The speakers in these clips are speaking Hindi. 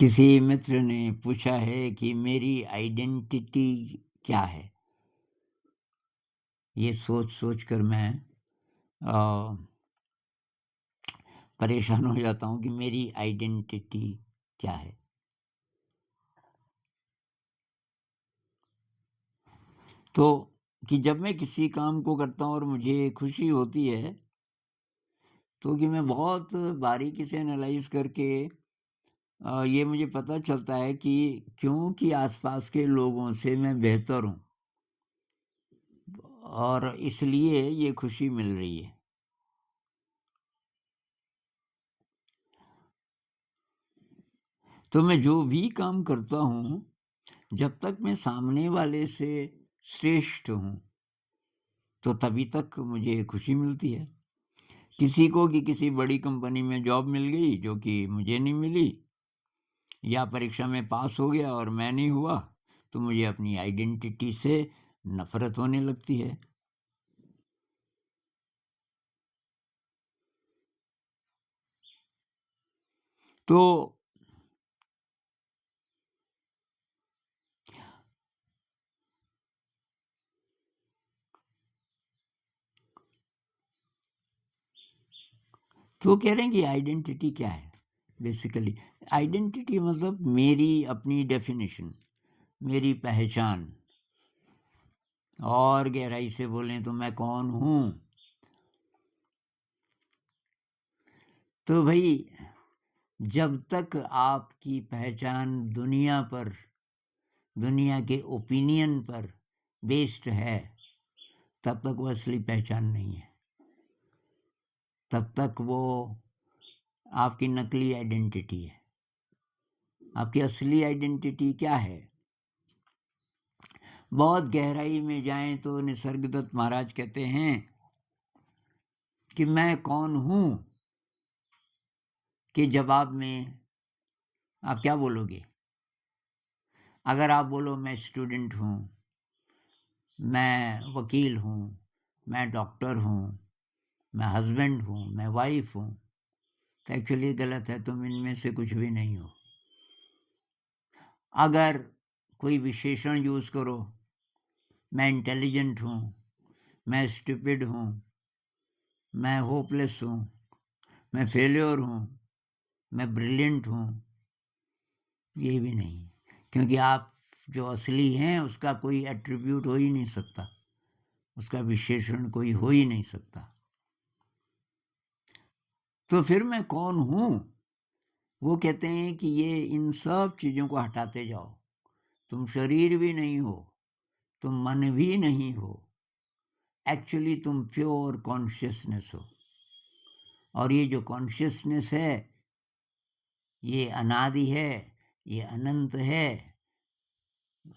किसी मित्र ने पूछा है कि मेरी आइडेंटिटी क्या है? ये सोच-सोच कर मैं अ, परेशान हो जाता हूँ कि मेरी आइडेंटिटी क्या है? तो कि जब मैं किसी काम को करता हूँ और मुझे खुशी होती है, तो कि मैं बहुत बारीकी से एनालाइज़ करके ये मुझे पता चलता है कि क्योंकि आस-पास के लोगों से मैं बेहतर हूँ और इसलिए ये खुशी मिल रही है। तो मैं जो भी काम करता हूँ, जब तक मैं सामने वाले से श्रेष्ठ हूँ, तो तभी तक मुझे खुशी मिलती है। किसी को कि किसी बड़ी कंपनी में जॉब मिल गई जो कि मुझे नहीं मिली, या परीक्षा में पास हो गया और मैं नहीं हुआ, तो मुझे अपनी आइडेंटिटी से नफ़रत होने लगती है। तो तो कह रहे हैं कि आइडेंटिटी क्या है? बेसिकली आइडेंटिटी मतलब मेरी अपनी डेफ़िनिशन, मेरी पहचान। और गहराई से बोलें तो मैं कौन हूँ? तो भई जब तक आपकी पहचान दुनिया के ओपिनियन पर बेस्ड है, तब तक वो असली पहचान नहीं है। तब तक वो आपकी नकली आइडेंटिटी है। आपकी असली आइडेंटिटी क्या है? बहुत गहराई में जाएँ तो निसर्गदत्त महाराज कहते हैं कि मैं कौन हूँ के जवाब में आप क्या बोलोगे? अगर आप बोलो मैं स्टूडेंट हूँ, मैं वकील हूँ, मैं डॉक्टर हूँ, मैं हस्बैंड हूँ, मैं वाइफ़ हूँ, तो एक्चुअली ये गलत है, तुम इनमें से कुछ भी नहीं हो। अगर कोई विशेषण यूज़ करो, मैं इंटेलिजेंट हूँ, मैं स्टूपिड हूँ, मैं होपलेस हूँ, मैं फेल्योर हूँ, मैं ब्रिलिएंट हूँ, ये भी नहीं। क्योंकि आप जो असली हैं उसका कोई एट्रिब्यूट हो ही नहीं सकता, उसका विशेषण कोई हो ही नहीं सकता। तो फिर मैं कौन हूँ? वो कहते हैं कि ये इन सब चीज़ों को हटाते जाओ। तुम शरीर भी नहीं हो, तुम मन भी नहीं हो, एक्चुअली तुम प्योर कॉन्शियसनेस हो। और ये जो कॉन्शियसनेस है, ये अनादि है, ये अनंत है,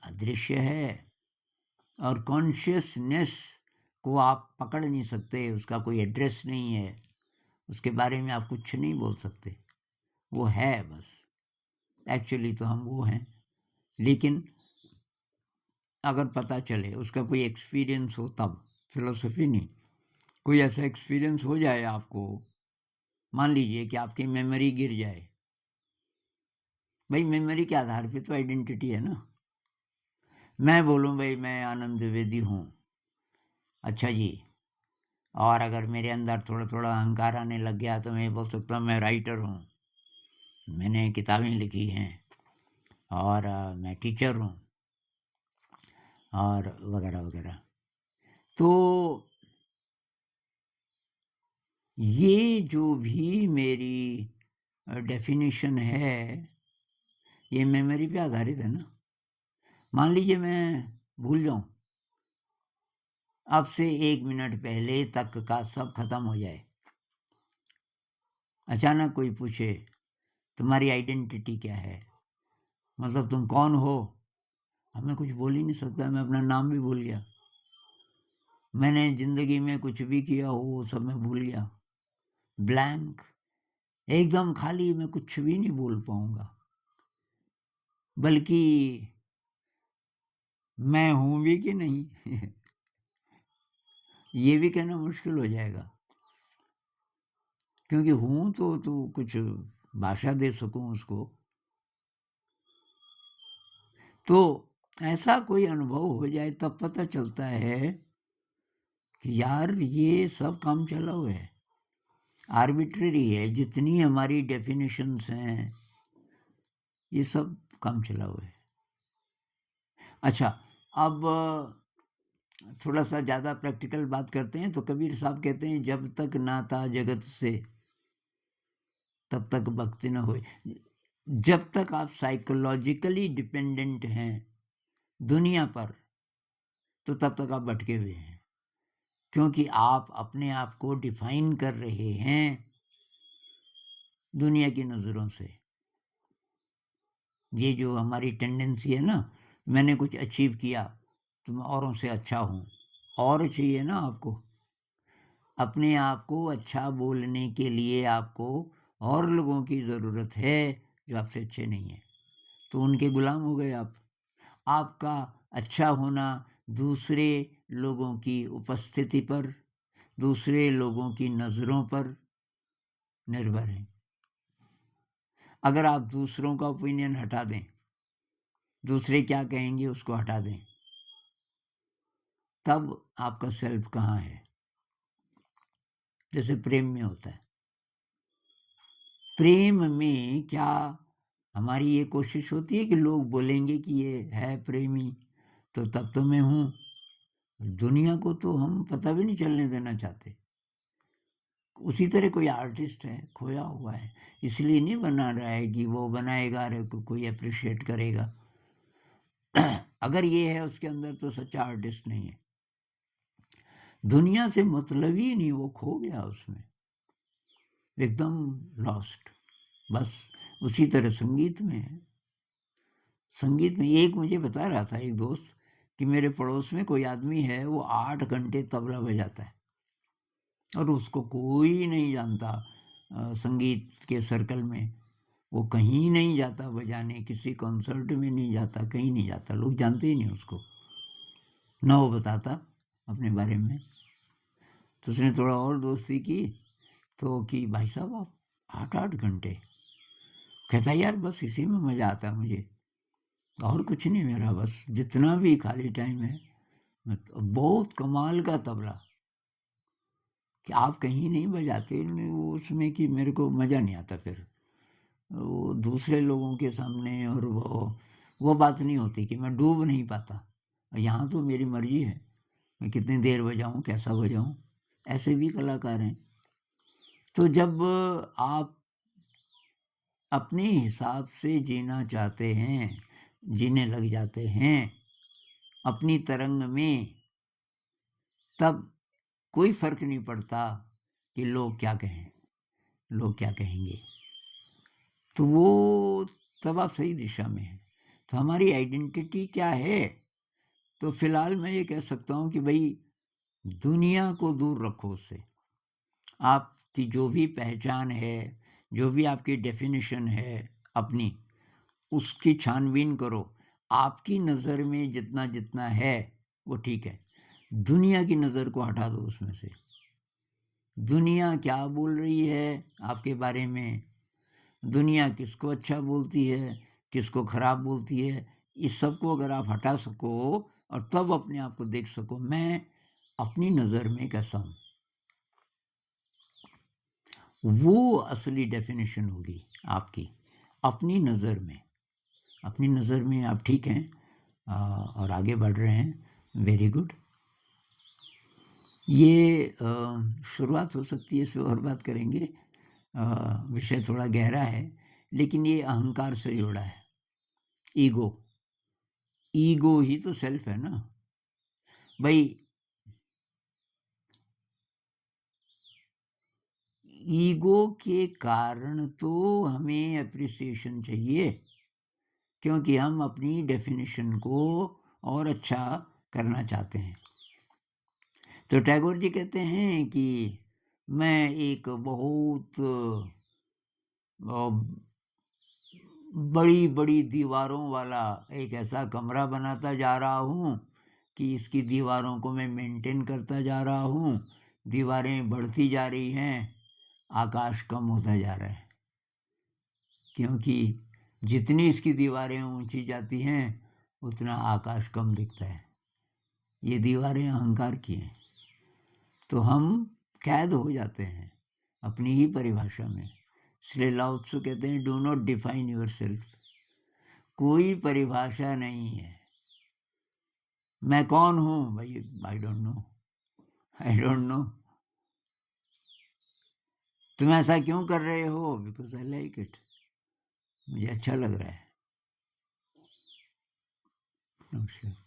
अदृश्य है। और कॉन्शियसनेस को आप पकड़ नहीं सकते, उसका कोई एड्रेस नहीं है, उसके बारे में आप कुछ नहीं बोल सकते। वो है बस, एक्चुअली तो हम वो हैं। लेकिन अगर पता चले, उसका कोई एक्सपीरियंस हो तब, फिलॉसफी नहीं। कोई ऐसा एक्सपीरियंस हो जाए आपको, मान लीजिए कि आपकी मेमोरी गिर जाए। भई मेमोरी के आधार पे तो आइडेंटिटी है ना। मैं बोलूँ भई मैं आनंद द्विवेदी हूँ, अच्छा जी, और अगर मेरे अंदर थोड़ा-थोड़ा अहंकार आने लग गया तो मैं बोल सकता हूँ मैं राइटर हूँ, मैंने किताबें लिखी हैं और मैं टीचर हूँ और वगैरह-वगैरह। तो ये जो भी मेरी डेफ़िनिशन है, ये मेमोरी पे आधारित है ना। मान लीजिए मैं भूल जाऊँ, अब से 1 मिनट पहले तक का सब खत्म हो जाए। अचानक कोई पूछे, तुम्हारी आइडेंटिटी क्या है? मतलब तुम कौन हो? अब मैं कुछ बोल ही नहीं सकता, मैं अपना नाम भी भूल गया। मैंने ज़िंदगी में कुछ भी किया हो, वो सब मैं भूल गया। ब्लैंक, एकदम खाली, मैं कुछ भी नहीं बोल पाऊँगा। बल्कि मैं हूँ भी कि नहीं, ये भी कहना मुश्किल हो जाएगा। क्योंकि हूँ तो कुछ भाषा दे सकूँ उसको, तो ऐसा कोई अनुभव हो जाए तब पता चलता है कि यार ये सब काम चला हुआ है, आर्बिट्रेरी है, जितनी हमारी डेफिनेशंस हैं ये सब काम चला हुआ है। अच्छा, अब थोड़ा सा ज़्यादा प्रैक्टिकल बात करते हैं तो कबीर साहब कहते हैं, जब तक नाता जगत से तब तक भक्ति न होए। जब तक आप साइकोलॉजिकली डिपेंडेंट हैं दुनिया पर, तो तब तक आप भटके हुए हैं, क्योंकि आप अपने आप को डिफाइन कर रहे हैं दुनिया की नज़रों से। ये जो हमारी टेंडेंसी है ना, मैंने कुछ अचीव किया तो मैं औरों से अच्छा हूँ, और चाहिए ना आपको। अपने आप को अच्छा बोलने के लिए आपको और लोगों की ज़रूरत है जो आपसे अच्छे नहीं हैं, तो उनके गुलाम हो गए आप। आपका अच्छा होना दूसरे लोगों की उपस्थिति पर, दूसरे लोगों की नज़रों पर निर्भर है। अगर आप दूसरों का ओपिनियन हटा दें, दूसरे क्या कहेंगे उसको हटा दें, तब आपका सेल्फ कहाँ है? जैसे प्रेम में होता है। प्रेम में क्या हमारी ये कोशिश होती है कि लोग बोलेंगे कि ये है प्रेमी, तो तब तो मैं हूँ। दुनिया को तो हम पता भी नहीं चलने देना चाहते। उसी तरह कोई आर्टिस्ट है, खोया हुआ है, इसलिए नहीं बना रहा है कि वो बनाएगा और कोई एप्रिशिएट करेगा। अगर ये है उसके अंदर, तो सच्चा आर्टिस्ट नहीं है। दुनिया से मतलब ही नहीं, वो खो गया उसमें, एकदम लॉस्ट। बस उसी तरह संगीत में है। संगीत में एक मुझे बता रहा था एक दोस्त कि मेरे पड़ोस में कोई आदमी है, वो 8 घंटे तबला बजाता है और उसको कोई नहीं जानता। संगीत के सर्कल में वो कहीं नहीं जाता बजाने, किसी कॉन्सर्ट में नहीं जाता, कहीं नहीं जाता, लोग जानते ही नहीं उसको, ना वो बताता अपने बारे में। तो उसने थोड़ा और दोस्ती की, तो कि भाई साहब आप 8-8 घंटे। कहता यार बस इसी में मज़ा आता है मुझे, और कुछ नहीं मेरा, बस जितना भी खाली टाइम है। बहुत कमाल का तबला कि आप कहीं नहीं बजाते उसमें, कि मेरे को मज़ा नहीं आता फिर वो दूसरे लोगों के सामने, और वो बात नहीं होती कि मैं डूब नहीं पाता। यहाँ तो मेरी मर्जी है, मैं कितनी देर बजाऊँ, कैसा बजाऊँ। ऐसे भी कलाकार हैं। तो जब आप अपने हिसाब से जीना चाहते हैं, जीने लग जाते हैं अपनी तरंग में, तब कोई फ़र्क नहीं पड़ता कि लोग क्या कहें, लोग क्या कहेंगे। तो वो तब आप सही दिशा में हैं। तो हमारी आइडेंटिटी क्या है? तो फ़िलहाल मैं ये कह सकता हूँ कि भई दुनिया को दूर रखो उससे। आपकी जो भी पहचान है, जो भी आपकी डेफ़िनिशन है अपनी, उसकी छानबीन करो। आपकी नज़र में जितना-जितना है वो ठीक है। दुनिया की नज़र को हटा दो उसमें से। दुनिया क्या बोल रही है आपके बारे में? दुनिया किसको अच्छा बोलती है, किसको खराब बोलती है, इस सब को अगर आप हटा सको और तब अपने आप को देख सको, मैं अपनी नज़र में कैसा हूँ, वो असली डेफिनेशन होगी आपकी, अपनी नज़र में। अपनी नज़र में आप ठीक हैं और आगे बढ़ रहे हैं, वेरी गुड। ये शुरुआत हो सकती है, इस पे और बात करेंगे। विषय थोड़ा गहरा है, लेकिन ये अहंकार से जुड़ा है। ईगो, ईगो ही तो सेल्फ है ना भाई। ईगो के कारण तो हमें एप्रिसिएशन चाहिए, क्योंकि हम अपनी डेफिनेशन को और अच्छा करना चाहते हैं। तो टैगोर जी कहते हैं कि मैं एक बहुत बड़ी बड़ी दीवारों वाला एक ऐसा कमरा बनाता जा रहा हूँ कि इसकी दीवारों को मैं मेंटेन करता जा रहा हूँ, दीवारें बढ़ती जा रही हैं, आकाश कम होता जा रहा है, क्योंकि जितनी इसकी दीवारें ऊंची जाती हैं उतना आकाश कम दिखता है। ये दीवारें अहंकार की हैं, तो हम कैद हो जाते हैं अपनी ही परिभाषा में। इसलिए लाओ त्सु कहते हैं, do not define your self. कोई परिभाषा नहीं है। मैं कौन हूँ भाई? I don't know, I don't know. तुम ऐसा क्यों कर रहे हो? बिकॉज आई लाइक इट, मुझे अच्छा लग रहा है। नमस्कार।